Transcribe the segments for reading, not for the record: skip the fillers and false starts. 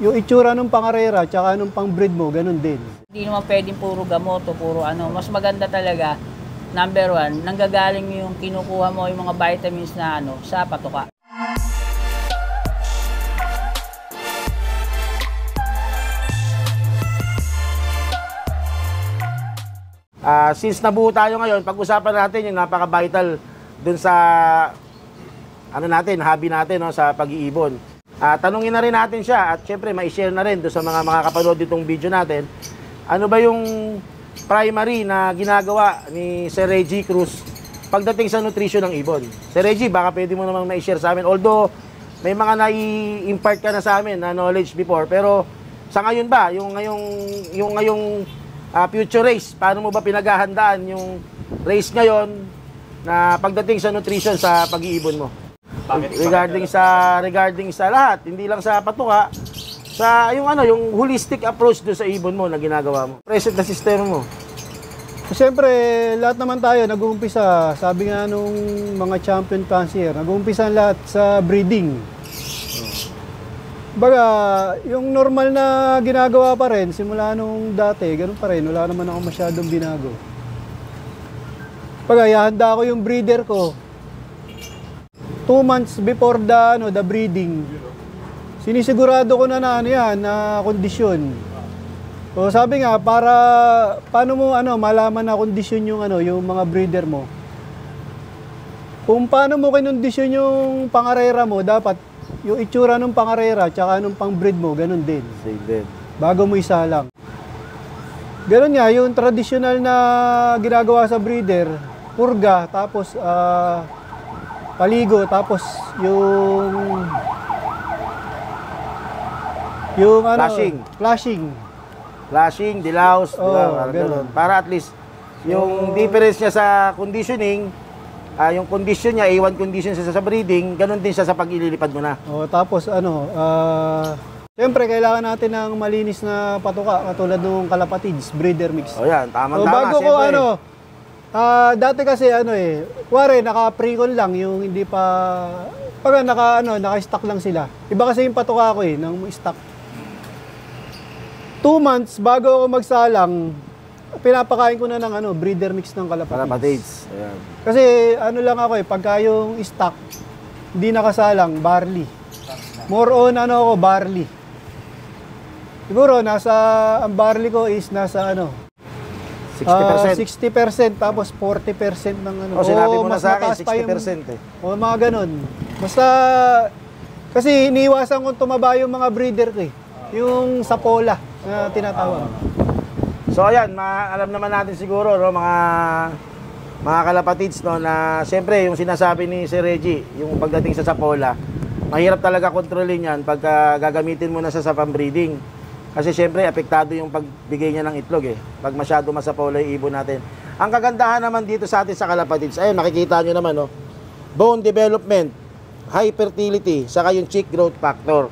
Yung itsura ng pangarera tsaka nung pang-breed mo, ganun din. Hindi naman pwedeng puro gamot o puro ano. Mas maganda talaga, number one, nanggagaling yung kinukuha mo yung mga vitamins na ano, sa patuka. Since nabuo tayo ngayon, pag-usapan natin yung napaka-vital dun sa ano natin, hobby natin, no, sa pag-iibon. Tanungin na rin natin siya at syempre ma-share na rin doon sa mga makakapanood itong video natin. Ano ba yung primary na ginagawa ni Sir Reggie Cruz pagdating sa nutrition ng ibon? Sir Reggie, baka pwede mo namang ma-share sa amin. Although may mga nai-impart ka na sa amin na knowledge before, pero sa ngayon ba, yung ngayong future race, paano mo ba pinaghahandaan yung race ngayon na pagdating sa nutrition sa pag-iibon mo? Regarding sa lahat, hindi lang sa patuka, sa yung holistic approach do sa ibon mo na ginagawa mo. Present na sistema mo. Siyempre, lahat naman tayo nag-uumpisa, sabi nga nung mga champion fancier, nag-uumpisa lahat sa breeding. Baga, yung normal na ginagawa pa rin, simula nung dati, ganun pa rin, wala naman ako masyadong binago. Baga, ihanda ko yung breeder ko 2 months before the breeding. Sinisigurado ko na na kondisyon. So sabi nga, paano mo malaman na kondisyon yung mga breeder mo? Kung paano mo kinondisyon yung pangarera mo, dapat yung itsura ng pangarera tsaka nung pang-breed mo, ganun din. Same din. Bago mo isa lang. Ganun nga, yung traditional na ginagawa sa breeder, purga, tapos paligo, tapos yung Flashing, dilaws, ganun. para at least yung difference niya sa conditioning, yung condition niya, A1 condition siya sa breeding, ganun din siya sa pag-ililipad mo na. Tapos siyempre kailangan natin ng malinis na patuka katulad ng Kalapatids, breeder mix. Yan, tama-tama. Bago ko dati kasi kuwari naka-pre-con lang yung hindi pa naka-stock lang sila. Iba kasi yung patuka ko ng stock. 2 months bago ako magsalang, pinapakain ko na ng breeder mix ng Kalapatids. Ayan. Kasi lang ako pagka yung stock hindi nakasalang, barley. More on barley. Siguro ang barley ko is nasa 60%. 60% tapos 40% ng sinabi mo na mas sa akin, mataas pa 60% mga ganun. Basta, kasi iniiwasan kong tumaba yung mga breeder ko yung sapola na tinatawag. So ayan, alam naman natin siguro mga Kalapatids na siyempre yung sinasabi ni Sir Reggie, yung pagdating sa sapola, mahirap talaga kontrolin yan pagka gagamitin mo na sa pang-breeding. Kasi siyempre, apektado yung pagbigay niya ng itlog pag masyado masapola yung ibon natin. Ang kagandahan naman dito sa atin sa Kalapatids, ayun, makikita nyo naman, bone development, high fertility, saka yung chick growth factor.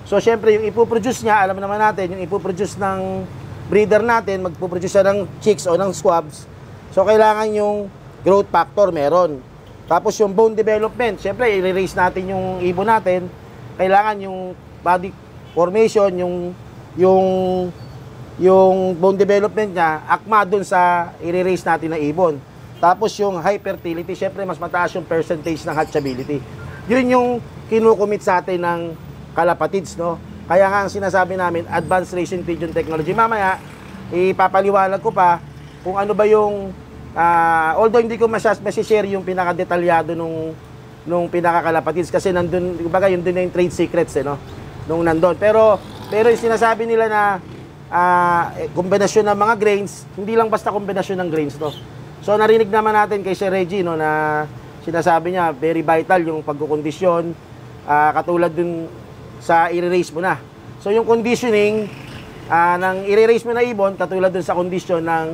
So, siyempre, yung ipoproduce niya, alam naman natin, yung ipoproduce ng breeder natin, magpoproduce siya ng chicks o ng squabs. So, kailangan yung growth factor meron. Tapos, yung bone development, siyempre, i-raise natin yung ibon natin, kailangan yung body formation, yung bone development niya, akma dun sa i-raise natin na ibon. Tapos yung high fertility, syempre mas mataas yung percentage ng hatchability. Yun yung kinukumit sa atin ng Kalapatids, no? Kaya nga ang sinasabi namin, advanced racing pigeon technology. Mamaya, ipapaliwanag ko pa kung ano ba yung, although hindi ko masishare yung pinaka-detalyado nung pinaka-Kalapatids kasi nandun, kumbaga yun dun yung trade secrets, no? Nung nandun. Pero yung sinasabi nila na kombinasyon ng mga grains, hindi lang basta kombinasyon ng grains to. So narinig naman natin kay Sir Reggie na sinasabi niya very vital yung pagkukondisyon, katulad dun sa i-raise mo na. So yung conditioning ng i-raise mo na ibon, katulad dun sa kondisyon ng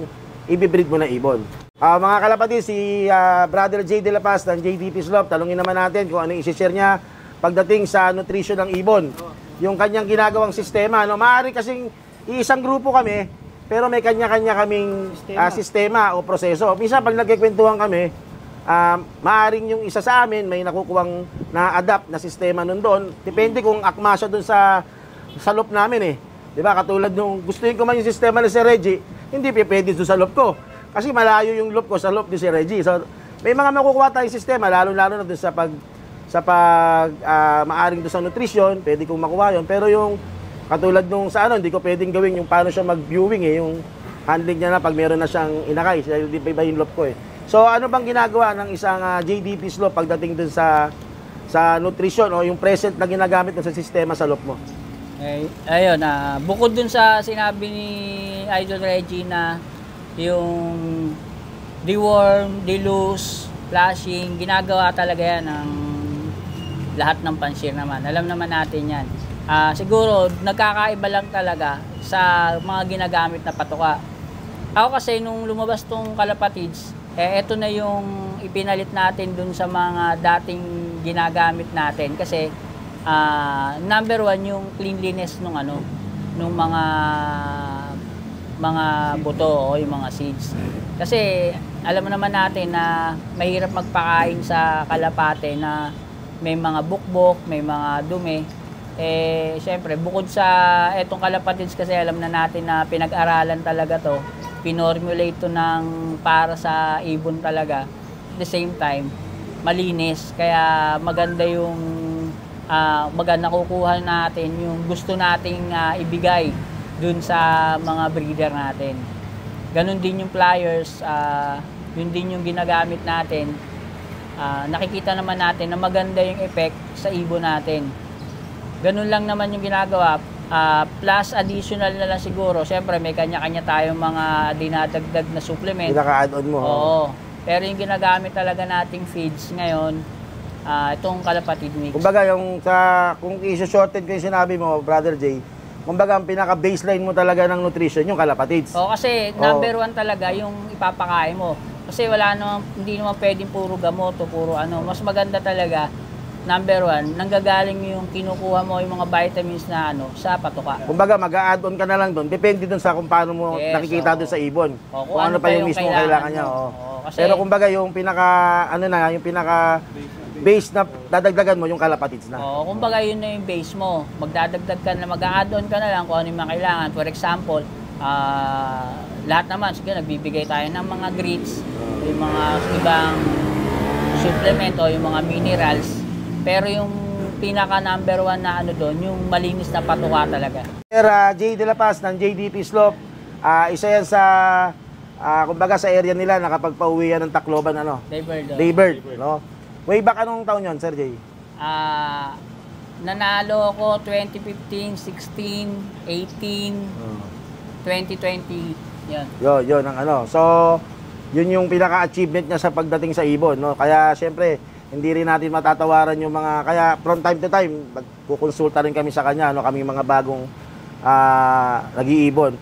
i-breed mo na ibon. Mga Kalapatids, si Brother J. De La Paz ng JDP Slope, talungin naman natin kung ano i-share niya pagdating sa nutrition ng ibon. Yung kanyang ginagawang sistema, maaari kasing iisang grupo kami, pero may kanya-kanya kaming sistema o proseso. Minsan pag nagkikwentuhan kami, maaring yung isa sa amin may nakukuhang na-adapt na sistema nun doon. Depende kung akma siya doon sa sa loop namin eh. 'Di ba? Katulad nung gustuin ko man yung sistema ni Sir Reggie, hindi pwede doon sa loop ko. Kasi malayo yung loop ko sa loop ni Sir Reggie. So, may mga makukuha tayong sistema, lalo-lalo na doon maaring doon sa nutrition, pwede kong makuha yun. Pero yung katulad nung sa ano, hindi ko pwedeng gawin yung paano siya mag-viewing eh, yung handling niya na pag meron na siyang inakay. Hindi pa iba yung loop ko eh. So, ano bang ginagawa ng isang JDP slope pagdating doon sa nutrition o yung present na ginagamit mo sa sistema sa loop mo? Ayun, bukod dun sa sinabi ni Idol Reggie na yung deworm, deloose, flashing, ginagawa talaga yan ng lahat ng panshir naman. Alam naman natin yan. Siguro, nagkakaiba lang talaga sa mga ginagamit na patuka. Ako kasi, nung lumabas tong Kalapatids, ito na yung ipinalit natin dun sa mga dating ginagamit natin. Kasi, number one, yung cleanliness nung mga buto o yung mga seeds. Kasi alam mo naman natin na mahirap magpakain sa kalapate na may mga bukbok, may mga dumi. Syempre, bukod sa etong Kalapatids kasi alam na natin na pinag-aralan talaga to, pinormulate to ng para sa ibon talaga. At the same time, malinis. Kaya maganda yung maganda nakukuha natin yung gusto nating ibigay dun sa mga breeder natin. Ganon din yung pliers, yun din yung ginagamit natin. Nakikita naman natin na maganda yung effect sa ibon natin. Ganon lang naman yung ginagawa. Plus additional na lang siguro. Siyempre may kanya-kanya tayong mga dinadagdag na supplement. Pinaka-add-on mo. Oo. Pero yung ginagamit talaga nating feeds ngayon, itong Kalapatid mix. Kumbaga kung i-shorten ko yung sinabi mo, Brother Jay, kumbaga ang pinaka-baseline mo talaga ng nutrition, yung Kalapatids. Oo, kasi number one talaga yung ipapakain mo. Kasi hindi naman pwedeng puro gamot o puro ano. Mas maganda talaga, number one, nanggagaling yung kinukuha mo yung mga vitamins na sa patuka. Kumbaga mag-a-add-on ka na lang doon. Depende doon sa kung paano mo nakikita doon sa ibon. Kung ano pa yung mismo kailangan niya. Kasi, pero kumbaga yung pinaka base na dadagdagan mo yung Kalapatids na. Oo, kumbaga yun na yung base mo. Magdadagdag ka na, mag-a-add-on ka na lang kung ano yung mga kailangan. For example, lahat naman, sige, nagbibigay tayo ng mga grits, yung mga ibang supplement o yung mga minerals. Pero yung pinaka number one na doon, yung malinis na patuka talaga. Sir Jay De La Paz ng JDP Slope, isa yan sa kumbaga sa area nila nakapagpauwi yan ng Tacloban Daybird, no? Way back anong taon yon, Sir Jay? Nanalo ako 2015, 16, 18, 2020, yan. Yun ang So, yun yung pinaka-achievement niya sa pagdating sa ibon, no? Kaya syempre, hindi rin natin matatawaran yung kaya from time to time, magkukonsulta rin kami sa kanya, no? Kami mga bagong nag-iibon.